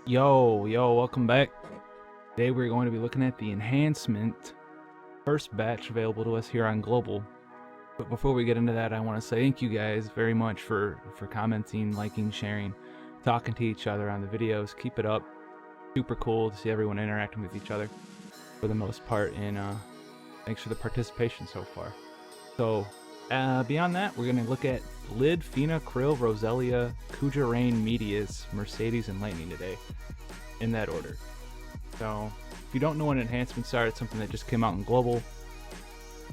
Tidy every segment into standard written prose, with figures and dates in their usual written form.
Yo, welcome back. Today we're going to be looking at the enhancement first batch available to us here on Global. But before we get into that, I want to say thank you guys very much for commenting, liking, sharing, talking to each other on the videos. Keep it up. Super cool to see everyone interacting with each other for the most part, and thanks for the participation so far. So beyond that, we're going to look at Lid, Fina, Krill, Roselia, Kuja, Rain, Medius, Mercedes, and Lightning today, in that order. So if you don't know what enhancements are, it's something that just came out in Global,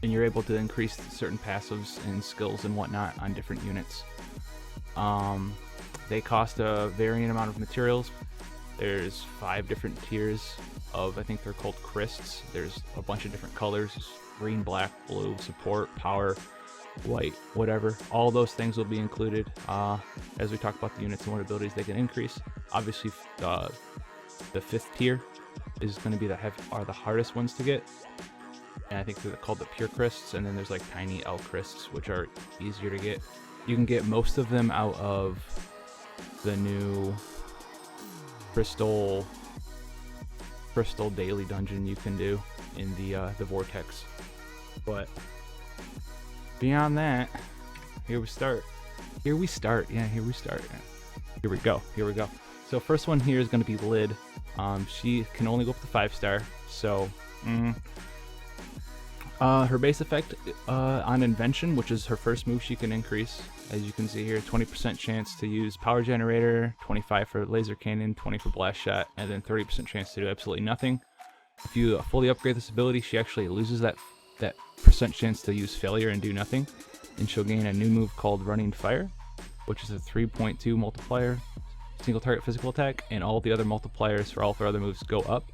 and you're able to increase certain passives and skills and whatnot on different units. They cost a varying amount of materials. There's 5 different tiers of, I think they're called Crysts. There's a bunch of different colors: green, black, blue, support, power, white, whatever. All those things will be included as we talk about the units and what abilities they can increase. Obviously, the 5th tier is going to be the hardest ones to get, and I think they're called the pure crysts. And then there's like tiny L crysts, which are easier to get. You can get most of them out of the new crystal daily dungeon you can do in the vortex. But beyond that, here we start. Here we go. So first one here is going to be Lid. She can only go up to 5-star. So her base effect on Invention, which is her first move, she can increase. As you can see here, 20% chance to use Power Generator, 25 for Laser Cannon, 20 for Blast Shot, and then 30% chance to do absolutely nothing. If you fully upgrade this ability, she actually loses that percent chance to use Failure and do nothing, and she'll gain a new move called Running Fire, which is a 3.2 multiplier, single target physical attack, and all the other multipliers for all of her other moves go up.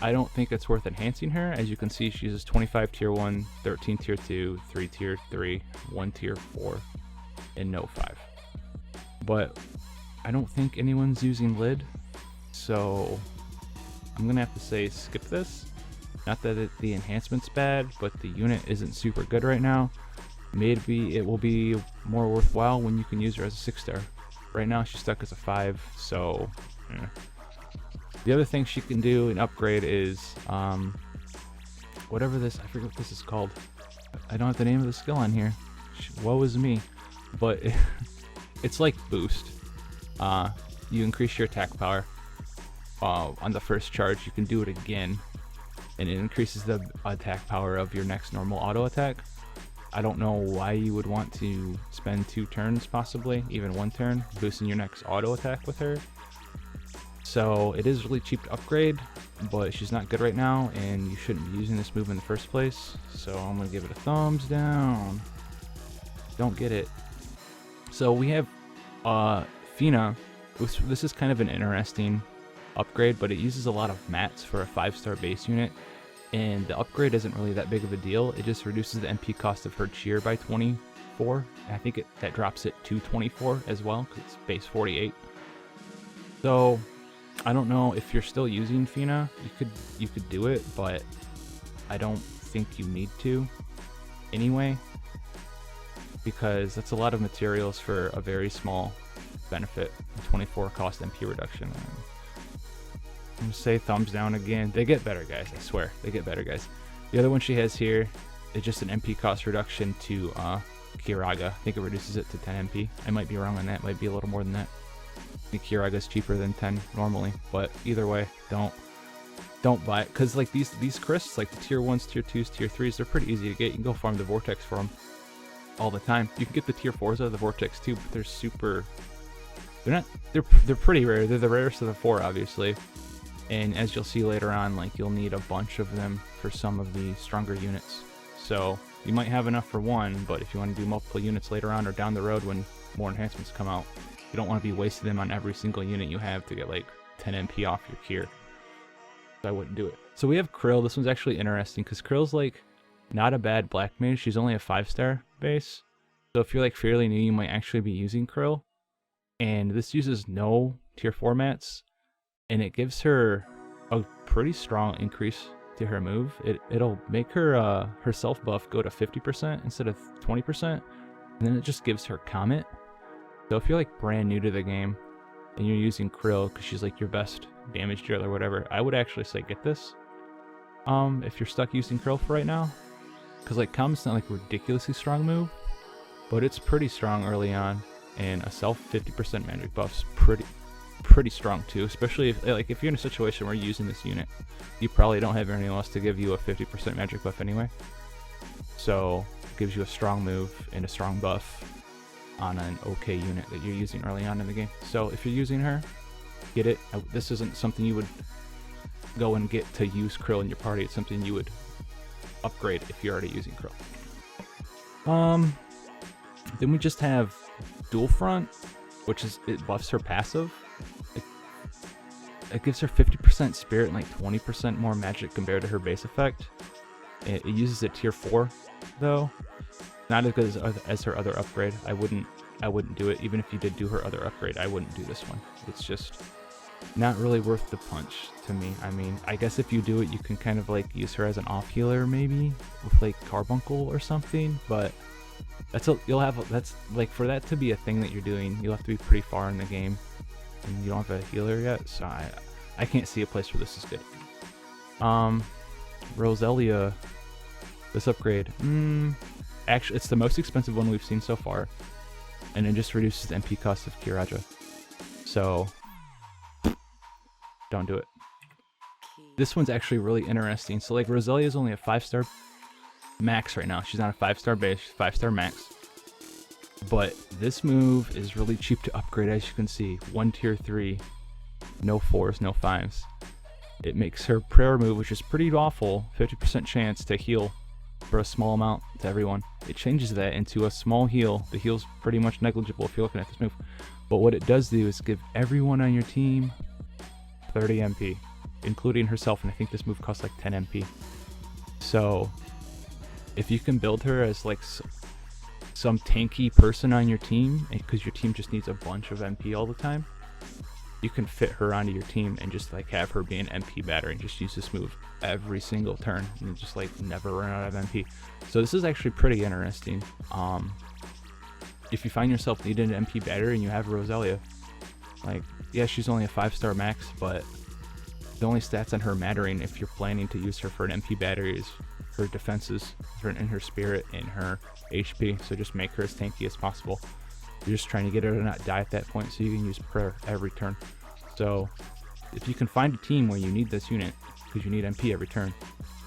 I don't think it's worth enhancing her. As you can see, she uses 25 tier 1, 13 tier 2, 3 tier 3, 1 tier 4, and no 5. But I don't think anyone's using Lid, so I'm gonna have to say skip this. Not that the enhancement's bad, but the unit isn't super good right now. Maybe it will be more worthwhile when you can use her as a 6-star. Right now she's stuck as a 5, so The other thing she can do and upgrade is whatever this, I forget what this is called. I don't have the name of the skill on here. Woe is me. But it's like boost. You increase your attack power on the first charge. You can do it again, and it increases the attack power of your next normal auto attack. I don't know why you would want to spend 2 turns, possibly even 1 turn, boosting your next auto attack with her. So it is really cheap to upgrade, but she's not good right now, and you shouldn't be using this move in the first place. So I'm gonna give it a thumbs down. Don't get it. So we have Fina. This is kind of an interesting upgrade, but it uses a lot of mats for a 5-star base unit, and the upgrade isn't really that big of a deal. It just reduces the MP cost of her cheer by 24. I think that drops it to 24 as well, because it's base 48. So I don't know if you're still using Fina. You could do it, but I don't think you need to anyway, because that's a lot of materials for a very small benefit. 24 cost MP reduction. I'm gonna say thumbs down again. They get better, guys. I swear, they get better, guys. The other one she has here is just an MP cost reduction to Kiraga. I think it reduces it to 10 MP. I might be wrong on that. It might be a little more than that. I think Kiraga is cheaper than 10 normally, but either way, don't buy it, because like these crysts, like the tier 1s, tier 2s, tier 3s, they're pretty easy to get. You can go farm the vortex for them all the time. You can get the tier 4s out of the vortex too, but they're pretty rare. They're the rarest of the 4, obviously. And as you'll see later on, like you'll need a bunch of them for some of the stronger units. So you might have enough for one, but if you want to do multiple units later on or down the road when more enhancements come out, you don't want to be wasting them on every single unit you have to get like 10 MP off your gear. So I wouldn't do it. So we have Krill. This one's actually interesting because Krill's like not a bad black mage. She's only a 5-star base. So if you're like fairly new, you might actually be using Krill. And this uses no tier 4 mats, and it gives her a pretty strong increase to her move. It'll make her her self buff go to 50% instead of 20%, and then it just gives her Comet. So if you're like brand new to the game, and you're using Krill because she's like your best damage dealer or whatever, I would actually say get this. If you're stuck using Krill for right now, because like Calm's not like a ridiculously strong move, but it's pretty strong early on, and a self 50% magic buff's pretty strong too, especially if you're in a situation where you're using this unit, you probably don't have anything else to give you a 50% magic buff anyway. So it gives you a strong move and a strong buff on an okay unit that you're using early on in the game. So if you're using her, get it. This isn't something you would go and get to use Krill in your party. It's something you would upgrade if you're already using Krill. Then we just have Dual Front, which is, it buffs her passive. It gives her 50% spirit and like 20% more magic compared to her base effect. It uses a tier 4 though. Not as good as her other upgrade. I wouldn't do it. Even if you did do her other upgrade, I wouldn't do this one. It's just not really worth the punch to me. I mean, I guess if you do it, you can kind of like use her as an off healer maybe with like Carbuncle or something, but that's like, for that to be a thing that you're doing, you'll have to be pretty far in the game and you don't have a healer yet, so I can't see a place where this is good. Roselia, this upgrade, actually it's the most expensive one we've seen so far, and it just reduces the MP cost of Kiraja, so don't do it. This one's actually really interesting. So like Roselia is only a 5-star max right now. She's not a 5-star base, 5-star max. But this move is really cheap to upgrade, as you can see. 1 tier 3, no 4s, no 5s. It makes her prayer move, which is pretty awful, 50% chance to heal for a small amount to everyone. It changes that into a small heal. The heal's pretty much negligible if you're looking at this move. But what it does do is give everyone on your team 30 MP, including herself, and I think this move costs like 10 MP. So if you can build her as like some tanky person on your team, because your team just needs a bunch of MP all the time, you can fit her onto your team and just like have her be an MP battery and just use this move every single turn and just like never run out of MP. So this is actually pretty interesting. If you find yourself needing an MP battery and you have Roselia, like, yeah, she's only a 5-star max, but the only stats on her mattering if you're planning to use her for an MP battery is her defenses, and her spirit, and her HP. So just make her as tanky as possible. You're just trying to get her to not die at that point, so you can use prayer every turn. So if you can find a team where you need this unit because you need MP every turn,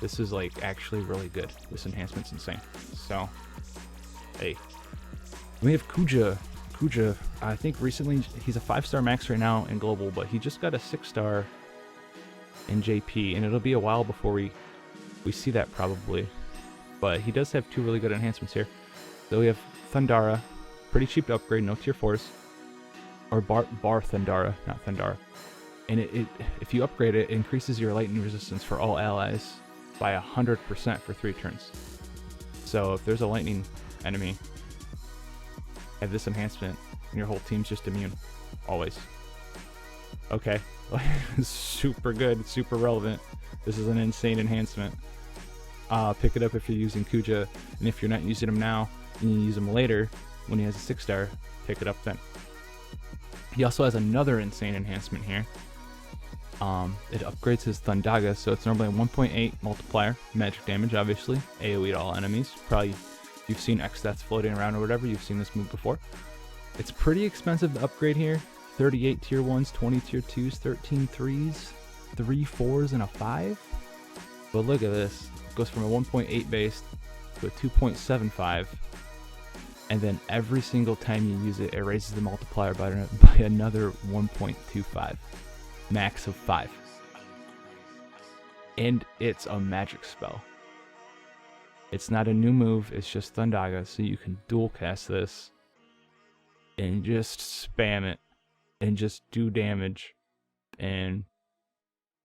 this is like actually really good. This enhancement's insane. So hey, we have Kuja. I think recently he's a 5-star max right now in global, but he just got a 6-star in JP, and it'll be a while before we see that probably. But he does have 2 really good enhancements here. So we have Thundara, pretty cheap to upgrade, no tier 4s, or Bar Thundara, not Thundara. And if you upgrade it, it increases your lightning resistance for all allies by 100% for 3 turns. So if there's a lightning enemy, have this enhancement and your whole team's just immune always. Okay. Super good, super relevant. This is an insane enhancement. Pick it up if you're using Kuja, and if you're not using him now and you use him later when he has a 6-star, pick it up then. He also has another insane enhancement here. It upgrades his Thundaga, so it's normally a 1.8 multiplier, magic damage obviously, AoE to all enemies. Probably you've seen X stats floating around or whatever, you've seen this move before. It's pretty expensive to upgrade here. 38 tier 1s, 20 tier 2s, 13 3s, 3 4s, and a 5. But look at this. It goes from a 1.8 base to a 2.75. And then every single time you use it, it raises the multiplier by another 1.25. Max of 5. And it's a magic spell. It's not a new move, it's just Thundaga, so you can dual cast this and just spam it and just do damage, and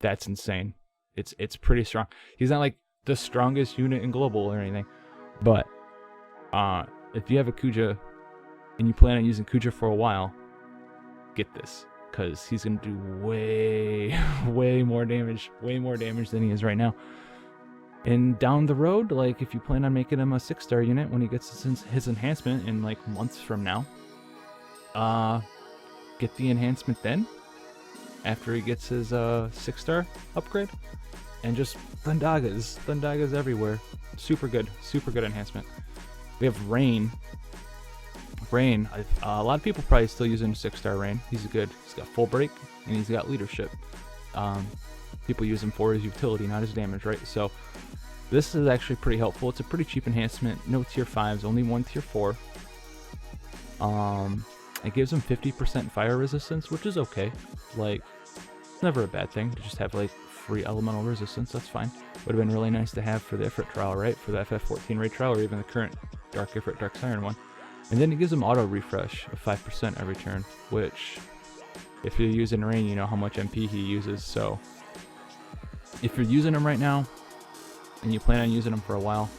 that's insane. It's pretty strong. He's not like the strongest unit in global or anything, but if you have a Kuja and you plan on using Kuja for a while, get this, because he's gonna do way more damage than he is right now. And down the road, like if you plan on making him a 6-star unit when he gets his enhancement in like months from now, get the enhancement then, after he gets his 6-star upgrade, and just Thundagas everywhere. Super good enhancement. We have Rain. A lot of people probably still using 6-star Rain. He's good. He's got full break and he's got leadership. People use him for his utility, not his damage, right? So this is actually pretty helpful. It's a pretty cheap enhancement. No tier 5s, only one tier 4. It gives him 50% fire resistance, which is okay. Like, it's never a bad thing to just have like free elemental resistance. That's fine. Would have been really nice to have for the Ifrit trial, right? For the FF14 raid trial, or even the current Dark Ifrit Dark Siren one. And then it gives him auto refresh of 5% every turn, which, if you're using Rain, you know how much MP he uses. So if you're using him right now and you plan on using him for a while,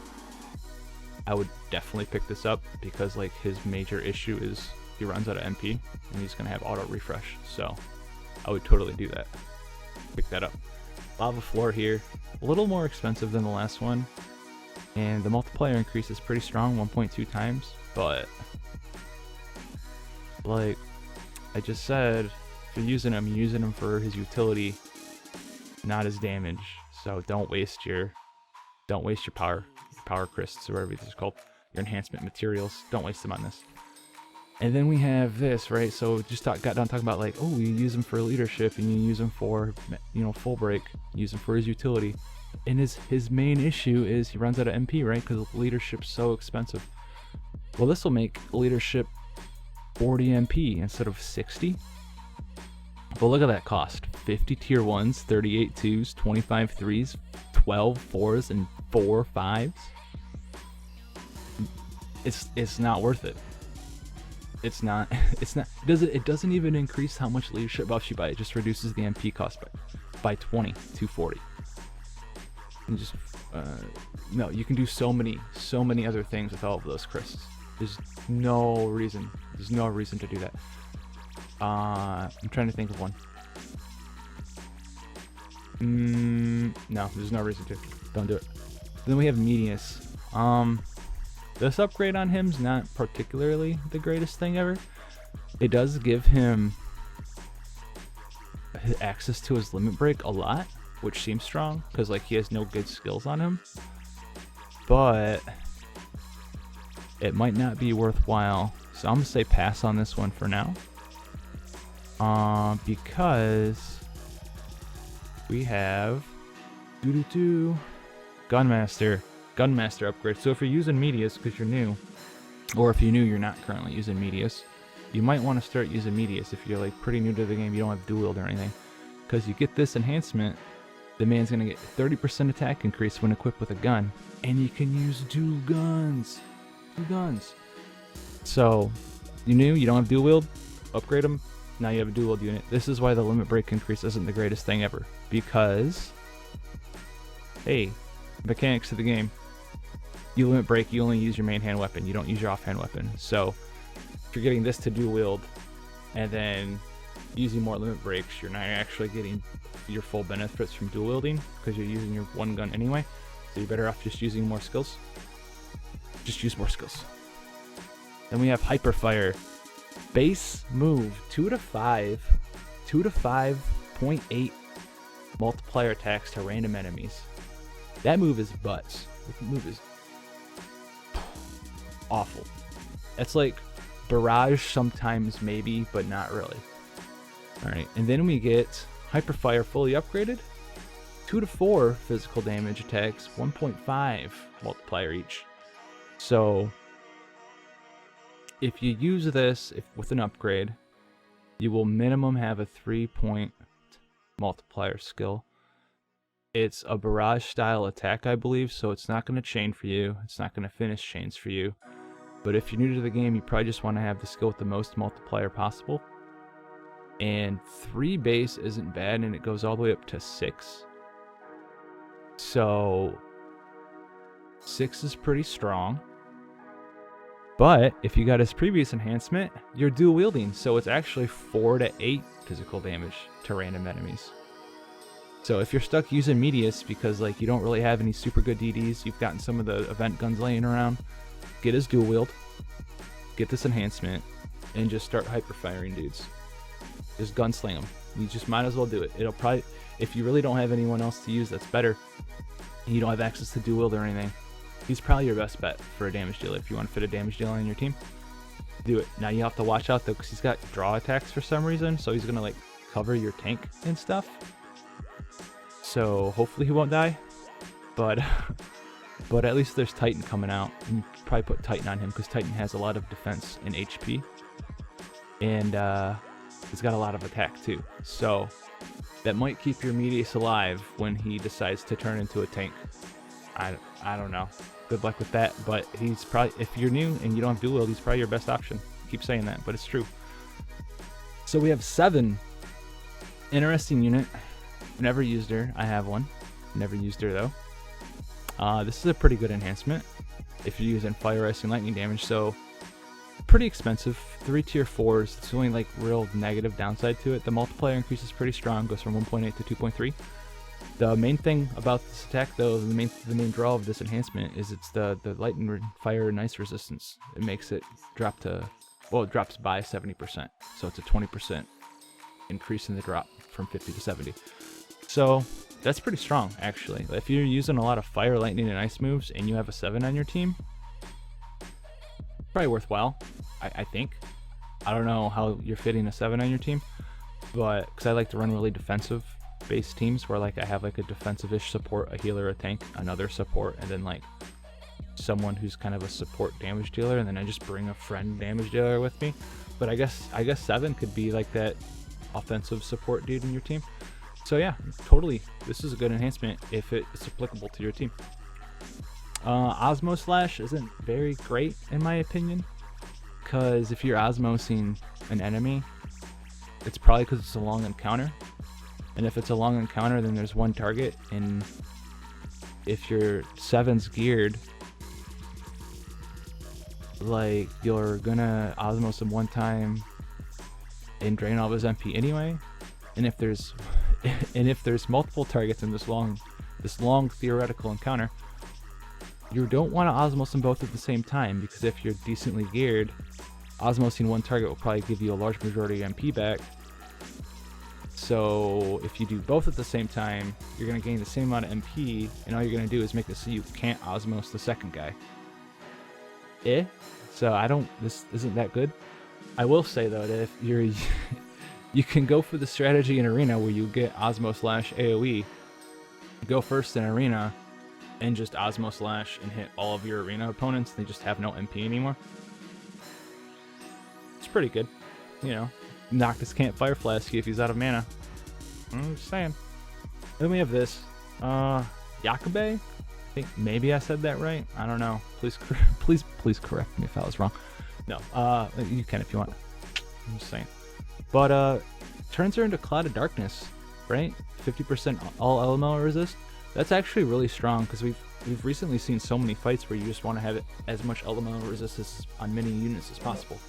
I would definitely pick this up, because like his major issue is he runs out of MP and he's gonna have auto refresh. So I would totally do that. Pick that up. Lava Floor here, a little more expensive than the last one, and the multiplier increase is pretty strong, 1.2 times. But like I just said, if you're using him for his utility, not his damage. So don't waste your power crysts, or whatever it's called, your enhancement materials. Don't waste them on this. And then we have this, right? So just got done talking about like, oh, you use him for leadership and you use him for, you know, full break, use him for his utility. And his main issue is he runs out of MP, right? Because leadership's so expensive. Well, this will make leadership 40 MP instead of 60. But look at that cost. 50 tier 1s, 38 2s, 25 3s, 12 4s, and 4 5s. It's not worth it. It's not. It doesn't even increase how much leadership buffs you buy. It just reduces the MP cost by 20 to 40. And just no, you can do so many other things with all of those crysts. There's no reason to do that. I'm trying to think of one. No, there's no reason to. Don't do it. Then we have Medius. This upgrade on him's not particularly the greatest thing ever. It does give him access to his limit break a lot, which seems strong, because like he has no good skills on him. But it might not be worthwhile. So I'm gonna say pass on this one for now. Because we have Gunmaster upgrade. So if you're using Medius because you're new, or if you're new, you're not currently using Medius, you might want to start using Medius if you're like pretty new to the game, you don't have dual wield or anything. Because you get this enhancement, the man's gonna get 30% attack increase when equipped with a gun, and you can use two guns. So you new, you don't have dual wield, upgrade them. Now you have a dual wield unit. This is why the limit break increase isn't the greatest thing ever, because hey, mechanics of the game. You limit break, you only use your main hand weapon, you don't use your offhand weapon. So if you're getting this to dual wield and then using more limit breaks, you're not actually getting your full benefits from dual wielding because you're using your one gun anyway. So you're better off just using more skills. Just use more skills. Then we have Hyperfire. Base move 2 to 5.8 multiplier attacks to random enemies. That move is butts. That move is awful. It's like Barrage sometimes, maybe, but not really. Alright, and then we get Hyperfire fully upgraded. 2 to 4 physical damage attacks, 1.5 multiplier each. So if you use this with an upgrade, you will minimum have a 3-point multiplier skill. It's a barrage style attack, I believe, so it's not going to chain for you. It's not going to finish chains for you. But if you're new to the game, you probably just want to have the skill with the most multiplier possible. And 3 base isn't bad, and it goes all the way up to 6. So 6 is pretty strong. But if you got his previous enhancement, you're dual wielding, so it's actually 4 to 8 physical damage to random enemies. So if you're stuck using Medius because like you don't really have any super good DDs, you've gotten some of the event guns laying around, get his dual wield, get this enhancement, and just start hyperfiring dudes. Just gunsling him. You just might as well do it. It'll probably, if you really don't have anyone else to use that's better, and you don't have access to dual wield or anything, he's probably your best bet for a damage dealer. If you want to fit a damage dealer on your team, do it. Now you have to watch out though, because he's got draw attacks for some reason, so he's gonna like cover your tank and stuff. So hopefully he won't die, but at least there's Titan coming out, and you can probably put Titan on him because Titan has a lot of defense and HP, and he's got a lot of attack too. So that might keep your Medius alive when he decides to turn into a tank. I don't know. Good luck with that, but he's probably, if you're new and you don't have dual wield, he's probably your best option. I keep saying that, but it's true. So we have 7. Interesting unit. Never used her. I have one. Never used her though. This is a pretty good enhancement if you're using fire, ice, and lightning damage. So pretty expensive. 3 tier 4s. It's only like real negative downside to it. The multiplier increase is pretty strong. Goes from 1.8 to 2.3. The main thing about this attack, though, the main draw of this enhancement is it's the lightning, fire, and ice resistance. It makes it drop to, well, it drops by 70%. So it's a 20% increase in the drop from 50 to 70. So that's pretty strong, actually. If you're using a lot of fire, lightning, and ice moves, and you have a 7 on your team, probably worthwhile, I think. I don't know how you're fitting a 7 on your team, but because I like to run really defensive based teams where like I have like a defensive-ish support, a healer, a tank, another support, and then like someone who's kind of a support damage dealer, and then I just bring a friend damage dealer with me. But I guess 7 could be like that offensive support dude in your team. So yeah, totally, this is a good enhancement if it's applicable to your team. Osmo Slash isn't very great in my opinion, because if you're osmosing an enemy, it's probably because it's a long encounter. And if it's a long encounter, then there's one target, and if your 7's geared, like, you're gonna osmos him one time and drain all of his MP anyway. And if there's multiple targets in this long theoretical encounter, you don't want to osmos them both at the same time, because if you're decently geared, osmosing one target will probably give you a large majority of MP back. So if you do both at the same time, you're going to gain the same amount of MP, and all you're going to do is make it so you can't osmos the second guy. So this isn't that good. I will say though that if you're you can go for the strategy in arena where you get Osmo Slash AoE, go first in arena and just Osmo Slash and hit all of your arena opponents. They just have no MP anymore. It's pretty good, you know. Noctis can't Fire Flask you if he's out of mana. I'm just saying. Then we have this Yakabe. I think maybe I said that right. I don't know. Please correct me if I was wrong. No, you can if you want. I'm just saying. But turns her into Cloud of Darkness, right? 50% all elemental resist. That's actually really strong, because we've recently seen so many fights where you just want to have it as much elemental resistance on many units as possible.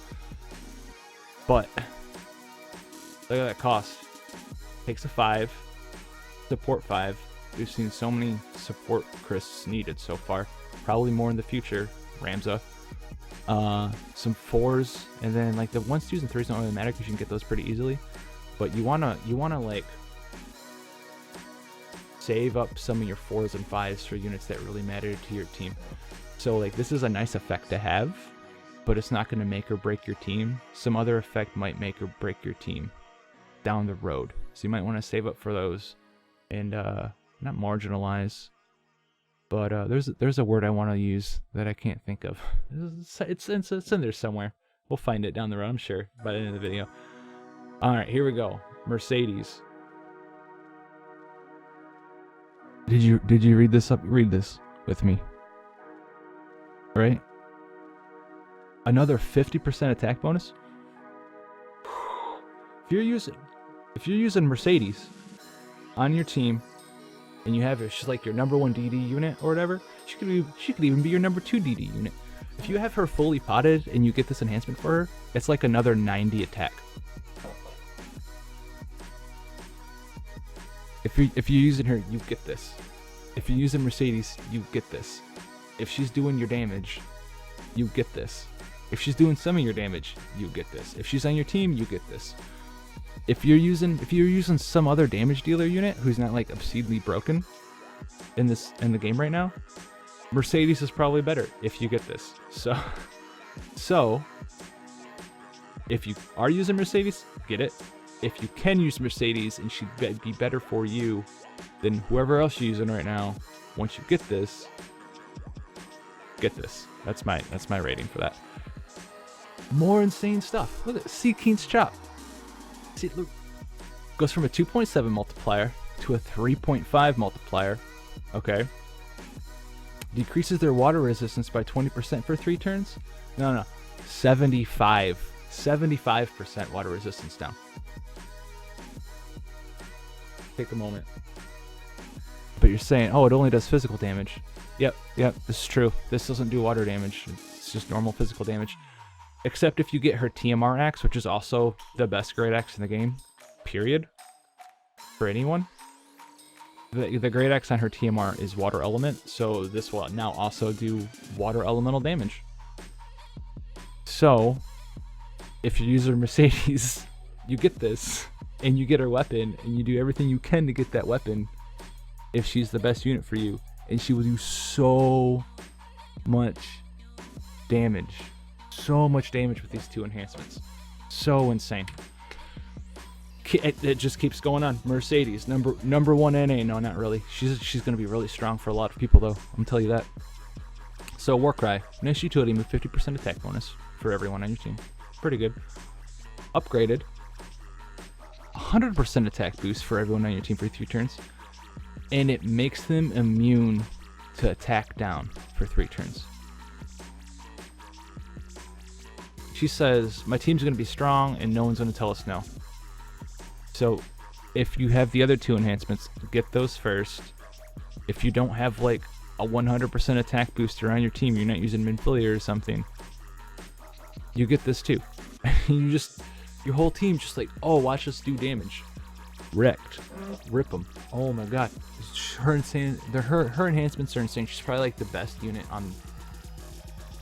But look at that cost. Takes a 5, support 5. We've seen so many support crisps needed so far. Probably more in the future. Ramza. Some 4s, and then like the 1s, 2s, and 3s don't really matter because you can get those pretty easily. But you wanna like save up some of your 4s and 5s for units that really matter to your team. So like this is a nice effect to have, but it's not gonna make or break your team. Some other effect might make or break your team down the road. So you might want to save up for those and not marginalize. But there's a word I want to use that I can't think of. It's in there somewhere. We'll find it down the road, I'm sure, by the end of the video. All right, here we go. Mercedes. Did you read this up? Read this with me. Right? Another 50% attack bonus. If you're using Mercedes on your team, and you have her, she's like your number 1 DD unit or whatever, she could even be your number 2 DD unit. If you have her fully potted and you get this enhancement for her, it's like another 90 attack. If you're using her, you get this. If you're using Mercedes, you get this. If she's doing your damage, you get this. If she's doing some of your damage, you get this. If she's on your team, you get this. if you're using some other damage dealer unit who's not like obscenely broken in the game right now, Mercedes is probably better if you get this. So if you are using Mercedes, get it. If you can use Mercedes and she'd be better for you than whoever else you're using right now, once you get this, get this. That's my rating for that. More insane stuff. Look at Sea King's Chop. See, look, goes from a 2.7 multiplier to a 3.5 multiplier. Okay. Decreases their water resistance by 20% for 3 turns. No, 75% water resistance down. Take a moment. But you're saying, oh, it only does physical damage. Yep, this is true. This doesn't do water damage. It's just normal physical damage. Except if you get her TMR axe, which is also the best great axe in the game, period, for anyone. The great axe on her TMR is water element, so this will now also do water elemental damage. So, if you use her Mercedes, you get this, and you get her weapon, and you do everything you can to get that weapon if she's the best unit for you. And she will do so much damage. So much damage with these 2 enhancements. So insane. It just keeps going on. Mercedes, number 1 NA. No, not really. She's going to be really strong for a lot of people, though. I'm telling you that. So, Warcry. Nice utility move, 50% attack bonus for everyone on your team. Pretty good. Upgraded. 100% attack boost for everyone on your team for 3 turns. And it makes them immune to attack down for 3 turns. She says, my team's going to be strong and no one's going to tell us no. So if you have the other 2 enhancements, get those first. If you don't have like a 100% attack booster on your team, you're not using Minfilia or something, you get this too. Your whole team just like, oh, watch us do damage. Wrecked. Rip them. Oh my god. Her enhancements are insane. She's probably like the best unit on,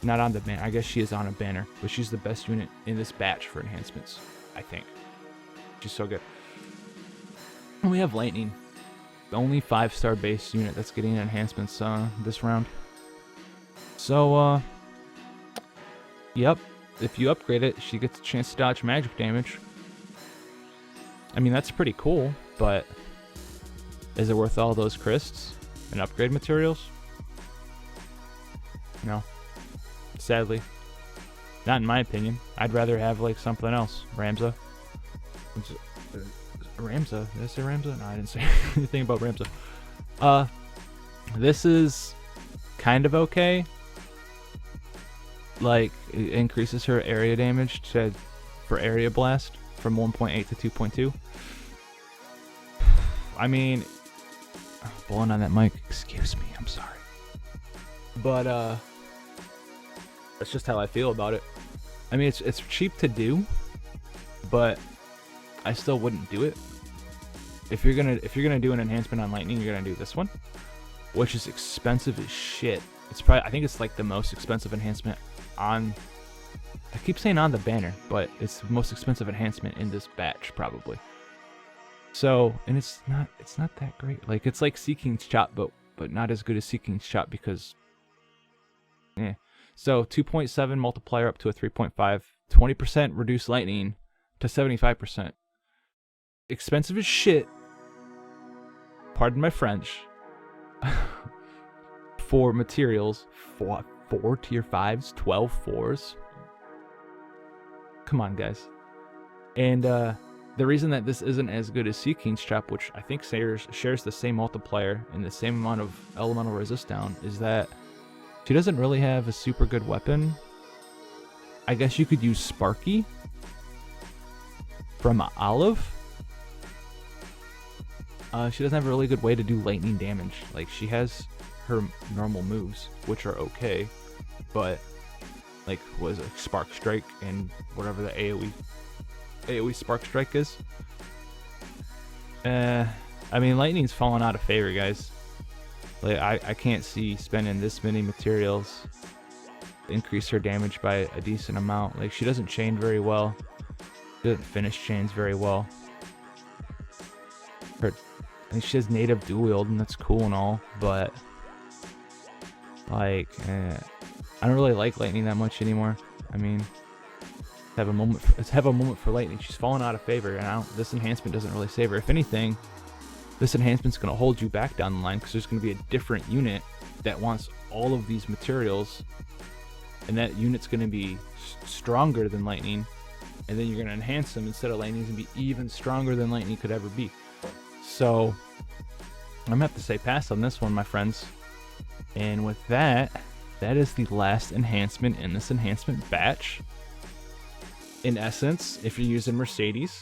not on the banner. I guess she is on a banner, but she's the best unit in this batch for enhancements, I think. She's so good. And we have Lightning. The only 5-star base unit that's getting enhancements this round. So, yep. If you upgrade it, she gets a chance to dodge magic damage. I mean, that's pretty cool, but is it worth all those crysts and upgrade materials? No. Sadly. Not in my opinion. I'd rather have, like, something else. Ramza. Ramza? Did I say Ramza? No, I didn't say anything about Ramza. This is kind of okay. Like, it increases her area damage for area blast from 1.8 to 2.2. I mean, blowing on that mic, excuse me, I'm sorry. But, that's just how I feel about it. I mean, it's cheap to do, but I still wouldn't do it. If you're gonna do an enhancement on Lightning, you're gonna do this one, which is expensive as shit. It's probably, I think it's like the most expensive enhancement on, I keep saying on the banner, but it's the most expensive enhancement in this batch probably. So, and it's not that great. Like, it's like Sea King's Chop, but not as good as Sea King's Chop because, yeah. So 2.7 multiplier up to a 3.5, 20% reduced lightning to 75%. Expensive as shit. Pardon my French. For materials, four tier 5s, 12 4s. Come on, guys. And the reason that this isn't as good as Sea King's Chop, which I think shares the same multiplier and the same amount of elemental resist down, is that she doesn't really have a super good weapon. I guess you could use Sparky from Olive. She doesn't have a really good way to do lightning damage. Like, she has her normal moves, which are okay, but like, what is it, Spark Strike and whatever the AoE Spark Strike is. I mean, lightning's fallen out of favor, guys. Like, I can't see spending this many materials to increase her damage by a decent amount. Like, she doesn't chain very well. She doesn't finish chains very well. I think she has native dual wield, and that's cool and all, but like, I don't really like lightning that much anymore. I mean, have a moment for lightning. She's fallen out of favor, and this enhancement doesn't really save her. If anything, this enhancement's going to hold you back down the line, because there's going to be a different unit that wants all of these materials, and that unit's going to be stronger than lightning, and then you're going to enhance them instead of lightning, and be even stronger than lightning could ever be. So I'm going to have to say pass on this one, my friends. And with that, that is the last enhancement in this enhancement batch. In essence, if you're using Mercedes,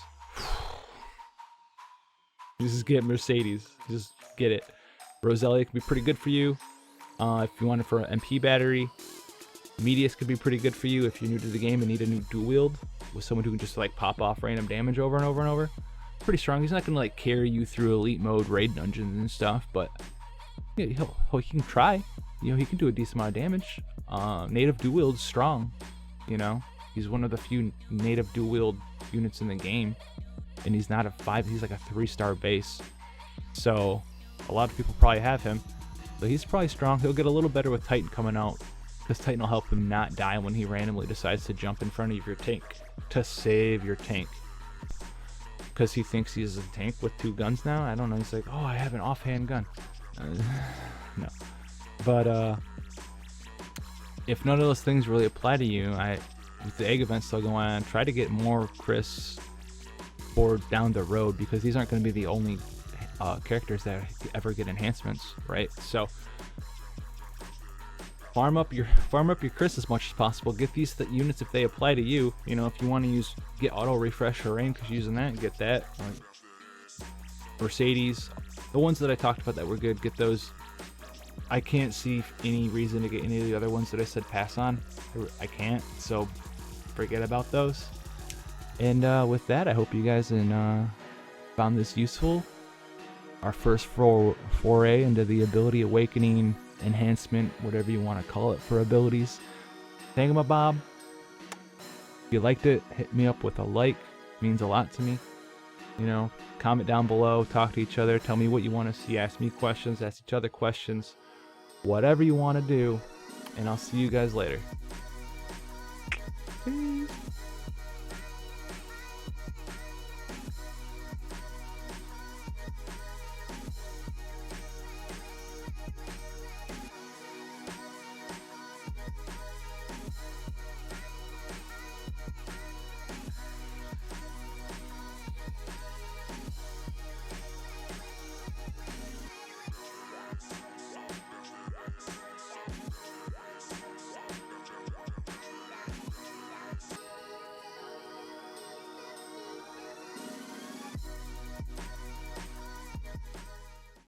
just get Mercedes. Just get it. Roselia could be pretty good for you. If you want it for an MP battery, Medius could be pretty good for you if you're new to the game and need a new dual wield with someone who can just like pop off random damage over and over and over. Pretty strong. He's not gonna like carry you through elite mode raid dungeons and stuff, but yeah, he can try. You know, he can do a decent amount of damage. Native dual wield's strong. You know, he's one of the few native dual wield units in the game, and he's not a 5. He's like a 3-star base. So a lot of people probably have him, but he's probably strong. He'll get a little better with Titan coming out, because Titan will help him not die when he randomly decides to jump in front of your tank to save your tank. Because he thinks he's a tank with 2 guns now. I don't know. He's like, oh, I have an offhand gun. No. But if none of those things really apply to you, with the egg event still going on, try to get more Chris for down the road, because these aren't going to be the only characters that ever get enhancements, right? So farm up your Chris as much as possible. Get these units if they apply to you. You know, if you want to get auto refresh or rain, because using that, get that. Mercedes, the ones that I talked about that were good, get those. I can't see any reason to get any of the other ones that I said pass on. I can't, so forget about those. And with that, I hope you guys found this useful. Our first foray into the ability awakening, enhancement, whatever you want to call it for abilities. Thingamabob. If you liked it, hit me up with a like. It means a lot to me. You know, comment down below, talk to each other, tell me what you want to see, ask me questions, ask each other questions, whatever you want to do, and I'll see you guys later.